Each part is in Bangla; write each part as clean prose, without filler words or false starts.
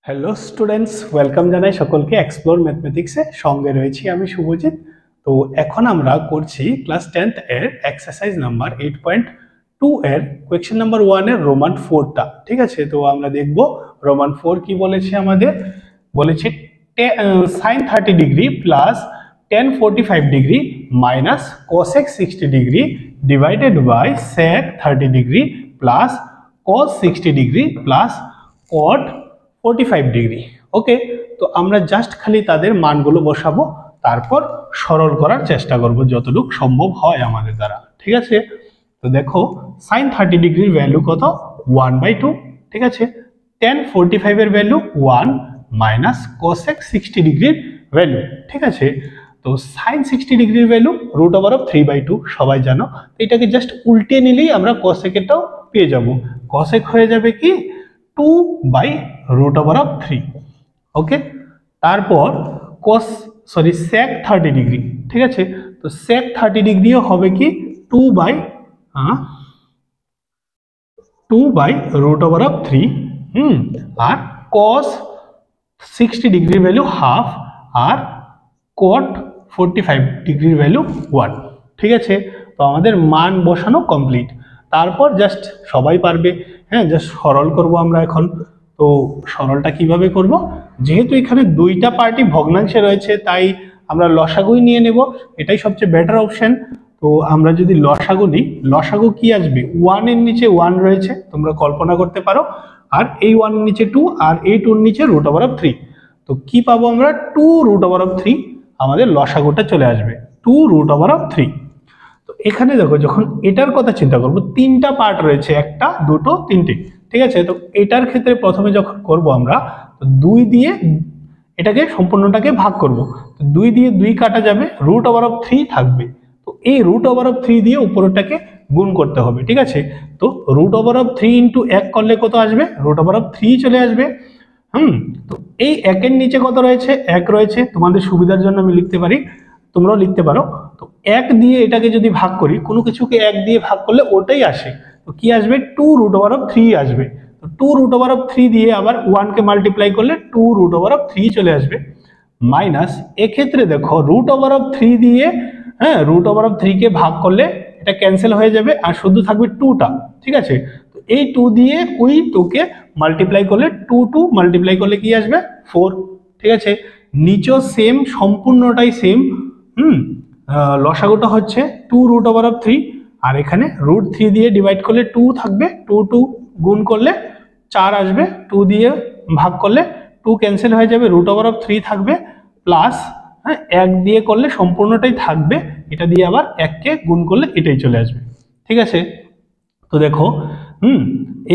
হ্যালো স্টুডেন্টস, ওয়েলকাম জানাই সকলকে এক্সপ্লোর ম্যাথমেটিক্সে। সঙ্গে রয়েছি আমি শুভজিৎ। তো এখন আমরা করছি ক্লাস 10th এর এক্সারসাইজ নাম্বার 8.2 এর কোয়েশ্চেন নাম্বার 1 এর রোমান 4টা। ঠিক আছে, তো আমরা দেখব রোমান 4 কি বলেছে। আমাদের বলেছে sin 30 degree plus tan 45 degree minus cosec 60 degree divided by sec 30 degree plus cos 60 degree plus cot 45 degree. Okay, তো আমরা জাস্ট খালি তাদের মানগুলো বসাবো, তারপর সরল করার চেষ্টা করব যতটুকু সম্ভব হয় আমাদের দ্বারা। ঠিক আছে, তো দেখো sin 30 ডিগ্রির ভ্যালু কত, 1/2। ঠিক আছে, tan 45 এর ভ্যালু 1 মাইনাস cosec 60 ডিগ্রির ভ্যালু। ঠিক আছে, তো sin 60 ডিগ্রির ভ্যালু √3/2 সবাই জানো। তো এটাকে জাস্ট উল্টে নিলেই আমরা cosec এটাও পেয়ে যাব। cosec হয়ে যাবে কি 2/√3। ওকে, তারপর sec 30 ডিগ্রি। ঠিক আছে, তো sec 30 ডিগ্রিও হবে কি 2/√3। আর cos 60 ডিগ্রির ভ্যালু হাফ আর cot 45 ডিগ্রির ভ্যালু 1। ঠিক আছে, তো আমাদের মান বসানো কমপ্লিট। তারপর জাস্ট সবাই পারবে, হ্যাঁ, জাস্ট সরল করব আমরা এখন। তো সরলটা কিভাবে করব, যেহেতু এখানে দুইটা পার্টি ভগ্নাংশে রয়েছে তাই আমরা লসাগুই নিয়ে নেব, এটাই সবচেয়ে বেটার অপশন। তো আমরা যদি লসাগু নিই, লসাগু কি আসবে, 1 এর নিচে 1 রয়েছে, তোমরা কল্পনা করতে পারো, আর এই 1 এর নিচে 2 আর এই 2 এর নিচে √3। তো কি পাবো আমরা, 2√3। আমাদের লসাগুটা চলে আসবে 2√3। তো এখানে দেখো, যখন এটার কথা চিন্তা করব, তিনটা পার্ট রয়েছে, একটা দুটো তিনটে। ঠিক আছে, তো এটার ক্ষেত্রে প্রথমে যখন করব আমরা, তো 2 দিয়ে এটাকে সম্পূর্ণটাকে ভাগ করব। তো 2 দিয়ে 2 কাটা যাবে, √3 থাকবে। তো এই √3 দিয়ে উপরটাকে গুণ করতে হবে। ঠিক আছে, তো √3 ইন্টু 1 করলে কত আসবে, √3 চলে আসবে। তো এই 1 এর নিচে কত রয়েছে, 1 রয়েছে। তোমাদের সুবিধার জন্য আমি লিখতে পারি, তোমরাও লিখতে পারো। তো 1 দিয়ে এটাকে যদি ভাগ করি, কোনো কিছুকে 1 দিয়ে ভাগ করলে ওটাই আসে। তো কি আসবে, 2√3 আসবে। তো 2√3 দিয়ে আবার 1 কে মাল্টিপ্লাই করলে 2√3 চলে আসবে। মাইনাস এক্ষেত্রে দেখো √3 দিয়ে, হ্যাঁ, √3 কে ভাগ করলে এটা ক্যান্সেল হয়ে যাবে আর শুধু থাকবে 2টা। ঠিক আছে, তো এই 2 দিয়ে ওই 2 কে মাল্টিপ্লাই করলে 2 মাল্টিপ্লাই করলে কি আসবে, 4। ঠিক আছে, নিচেও সেম, সম্পূর্ণটাই সেম। লসাগুটা হচ্ছে 2√3, আর এখানে √3 দিয়ে ডিভাইড করলে 2 থাকবে, 2 গুণ করলে 4 আসবে, 2 দিয়ে ভাগ করলে 2 ক্যান্সেল হয়ে যাবে, √3 থাকবে, প্লাস 1 দিয়ে করলে সম্পূর্ণটাই থাকবে, এটা দিয়ে আবার 1 কে গুণ করলে এটাই চলে আসবে। ঠিক আছে, তো দেখো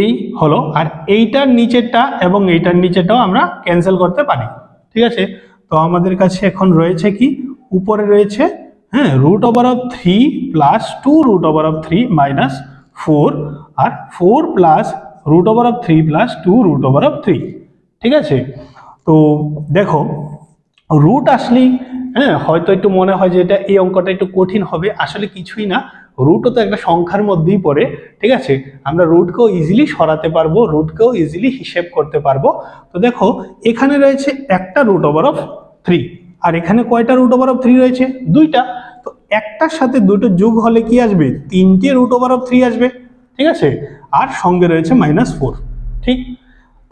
এই হলো, আর এইটার নিচেরটা এবং এইটার নিচেরটাও আমরা ক্যান্সেল করতে পারি। ঠিক আছে, তো আমাদের কাছে এখন রয়েছে কি, উপরে রয়েছে, হ্যাঁ, √3 প্লাস 2√3 মাইনাস 4, আর 4 প্লাস √3 প্লাস 2√3। ঠিক আছে, তো দেখো রুট আসলেই, হ্যাঁ, হয়তো একটু মনে হয় যে এটা এই অঙ্কটা একটু কঠিন হবে, আসলে কিছুই না। রুটও তো একটা সংখ্যার মধ্যেই পড়ে। ঠিক আছে, আমরা রুটকেও ইজিলি সরাতে পারবো, রুটকেও ইজিলি হিসেব করতে পারবো। তো দেখো এখানে রয়েছে একটা √3, আর এখানে কয়টা √3 রয়েছে, দুইটা। তো একটার সাথে দুটো যোগ হলে কি আসবে, 3টে √3 আসবে। ঠিক আছে, আর সঙ্গে রয়েছে -4। ঠিক,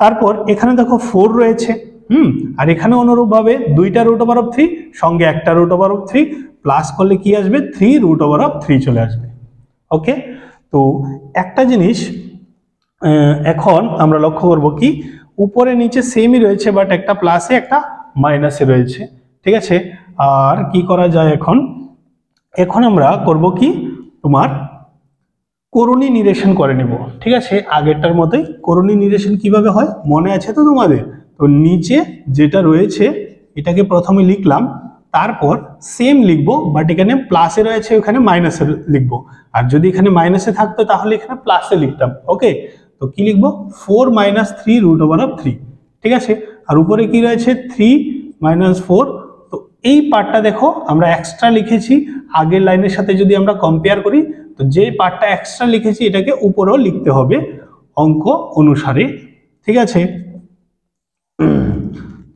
তারপর এখানে দেখো 4 রয়েছে, আর এখানে অনুরূপভাবে দুইটা √3 সঙ্গে একটা √3 প্লাস করলে কি আসবে, 3√3 চলে আসবে। ওকে, তো একটা জিনিস এখন আমরা লক্ষ্য করব কি, উপরে নিচে সেমই রয়েছে, বাট একটা প্লাসে একটা মাইনাসে রয়েছে। ঠিক আছে, আর কি করা যায় এখন, এখন আমরা করব কি, তোমার করণী নিরসন করে নেব। ঠিক আছে, আগেরটার মতোই করণী নিরসন কিভাবে হয় মনে আছে তো তোমাদের। তো নিচে যেটা রয়েছে এটাকে প্রথমে লিখলাম, তারপর সেম লিখবো, বাট এখানে প্লাসে রয়েছে, ওখানে মাইনাসে লিখবো। আর যদি এখানে মাইনাসে থাকতো তাহলে এখানে প্লাসে লিখতাম। ওকে, তো কি লিখবো, 4 - 3√3। ঠিক আছে, আর উপরে কি রয়েছে, 3 - 4। তো এই পার্টটা দেখো আমরা এক্সট্রা লিখেছি, আগের লাইনের সাথে যদি আমরা কম্পেয়ার করি, তো যে পার্টটা এক্সট্রা লিখেছি এটাকে উপরেও লিখতে হবে অঙ্ক অনুসারে। ঠিক আছে,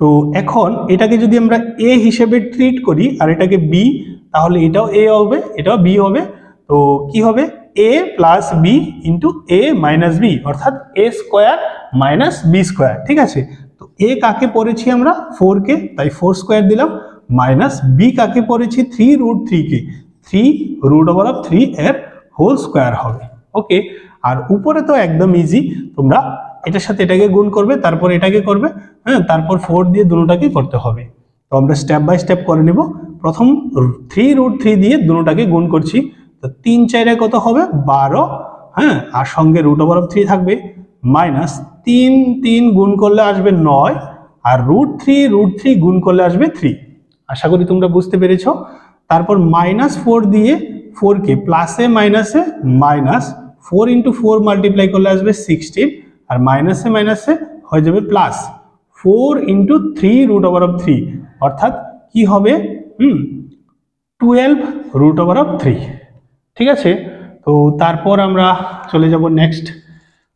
তো এখন এটাকে যদি আমরা a হিসেবে ট্রিট করি আর এটাকে b, তাহলে এটাও a হবে, এটাও b হবে। তো কি হবে, a plus b into a minus b, অর্থাৎ a square minus b square. ঠিক আছে, তো a কাকে পড়েছি আমরা 4 কে, তাই 4 স্কোয়ার দিলাম, মাইনাস b কাকে পড়েছি 3√3 কে, 3√3 এর হোল স্কোয়ার হবে। ওকে, আর উপরে তো একদম ইজি, তোমরা এটার সাথে এটাকে গুণ করবে, তারপর এটাকে করবে, হ্যাঁ, তারপর 4 দিয়ে দুটোটাকে করতে হবে। তো আমরা স্টেপ বাই স্টেপ করে নেব। প্রথম 3√3 দিয়ে দুটোটাকে গুণ করছি, তো 3 4 কত হবে 12, হ্যাঁ, আর সঙ্গে √3 থাকবে, মাইনাস 3 গুণ করলে আসবে 9, আর √3 গুণ করলে আসবে 3। আশা করি তোমরা বুঝতে পেরেছো। তারপর -4 দিয়ে 4 কে প্লাসে মাইনাসে মাইনাস 4 × 4 মাল্টিপ্লাই করলে আসবে 16, আর মাইনাসে মাইনাসে হয়ে যাবে প্লাস 4 × 3√3, অর্থাৎ কি হবে 12√3। ঠিক আছে, তো তারপর আমরা চলে যাব নেক্সট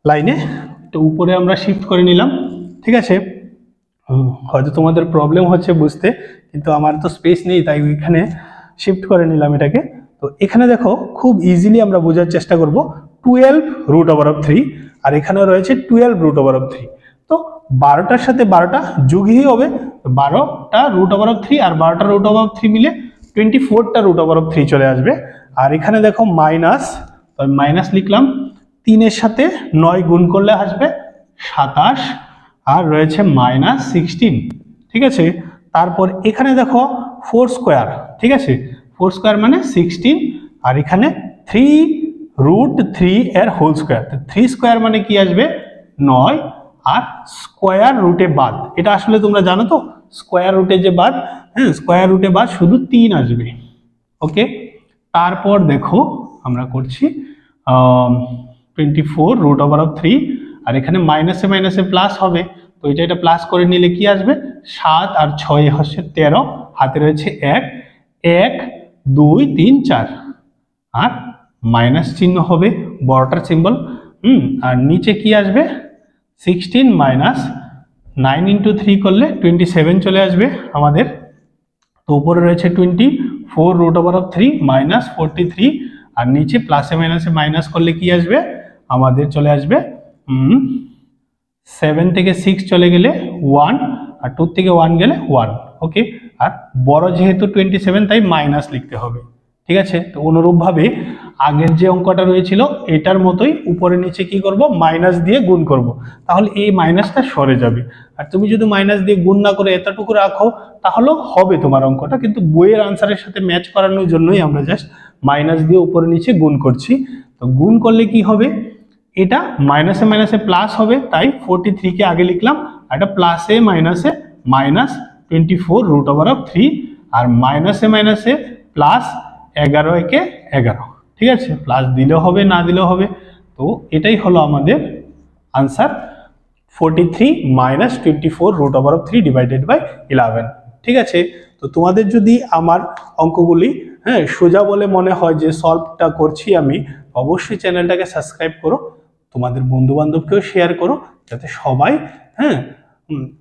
লাইনে। তো উপরে আমরা শিফট করে নিলাম। ঠিক আছে, হয়তো তোমাদের প্রবলেম হচ্ছে বুঝতে, কিন্তু আমার তো স্পেস নেই, তাই ওইখানে শিফট করে নিলাম এটাকে। তো এখানে দেখো খুব ইজিলি আমরা বোঝার চেষ্টা করব, 12√3 আর এখানে রয়েছে 12√3। তো 12টার সাথে 12টা যোগই হবে, 12টা √3 আর 12টা √3 মিলে 24টা √3 চলে আসবে। আর এখানে দেখো মাইনাস, মাইনাস লিখলাম, 3 সাথে 9 গুণ করলে আসবে 27, আর রয়েছে -16। ঠিক আছে, তারপর এখানে দেখো 4 স্কোয়ার। ঠিক আছে, 4 স্কোয়ার মানে 16, আর এখানে 3√3 এর হোল স্কোয়ার। 3 স্কোয়ার মানে কি আসবে 9, আর স্কোয়ার রুটে বাদ, এটা আসলে তোমরা জানো তো, স্কোয়ার রুটে যে বাদ, হ্যাঁ, স্কোয়ার রুটে বাদ শুধু 3 আসবে। ওকে, তারপর দেখো আমরা করছি 24√3, আর এখানে মাইনাসে মাইনাসে প্লাস হবে, তো এটা প্লাস করে নিলে কি আসবে 7 আর 6 হচ্ছে 13, হাতে রয়েছে 1, 1 2 3 4, আর মাইনাস চিহ্ন হবে বড়টার সিম্বল। আর নিচে কি আসবে 16 মাইনাস 9 × 3 করলে 27 চলে আসবে আমাদের। তো উপরে রয়েছে 24√3 মাইনাস 43, আর নিচে প্লাসে মাইনাসে মাইনাস করলে কি আসবে আমাদের চলে আসবে 7 থেকে 6 চলে গেলে 1, আর 2 থেকে 1 গেলে 1। ওকে, আর বড় যেহেতু 27 তাই মাইনাস লিখতে হবে। ঠিক আছে, তো অনুরূপভাবে আগের যে অঙ্কটা রয়েছিল এটার মতোই উপরে নিচে কি করব, মাইনাস দিয়ে গুণ করব, তাহলে এই মাইনাসটা সরে যাবে। আর তুমি যদি মাইনাস দিয়ে গুণ না করে এতটুকু রাখো তাহলেও হবে তোমার অঙ্কটা, কিন্তু বইয়ের আনসারের সাথে ম্যাচ করানোর জন্যই আমরা জাস্ট মাইনাস দিয়ে উপরে নিচে গুণ করছি। তো গুণ করলে কি হবে, এটা মাইনাসে মাইনাসে প্লাস হবে, তাই 43 কে আগে লিখলাম, আর এটা প্লাসে মাইনাসে মাইনাস 24√3, আর মাইনাসে মাইনাসে প্লাস 11 একে 11। ঠিক আছে, প্লাস দিলেও হবে না দিলেও হবে। তো এটাই হলো আমাদের আনসার, 43 মাইনাস 24√3 ডিভাইডেড বাই 11। ঠিক আছে, তো তোমাদের যদি আমার অঙ্কগুলি সোজা বলে মনে হয় যে সলভটা করছি আমি, অবশ্যই চ্যানেলটাকে সাবস্ক্রাইব করো, তোমাদের বন্ধু বান্ধবকেও শেয়ার করো, যাতে সবাই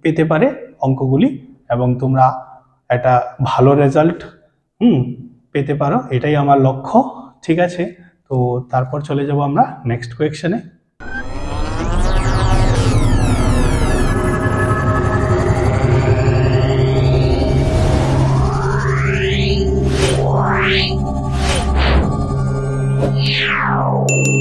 পেতে পারে অঙ্কগুলি, এবং তোমরা একটা ভালো রেজাল্ট পেতে পারো, এটাই আমার লক্ষ্য। ঠিক আছে, তো তারপর চলে যাব আমরা নেক্সট কোয়েকশনে। Wow.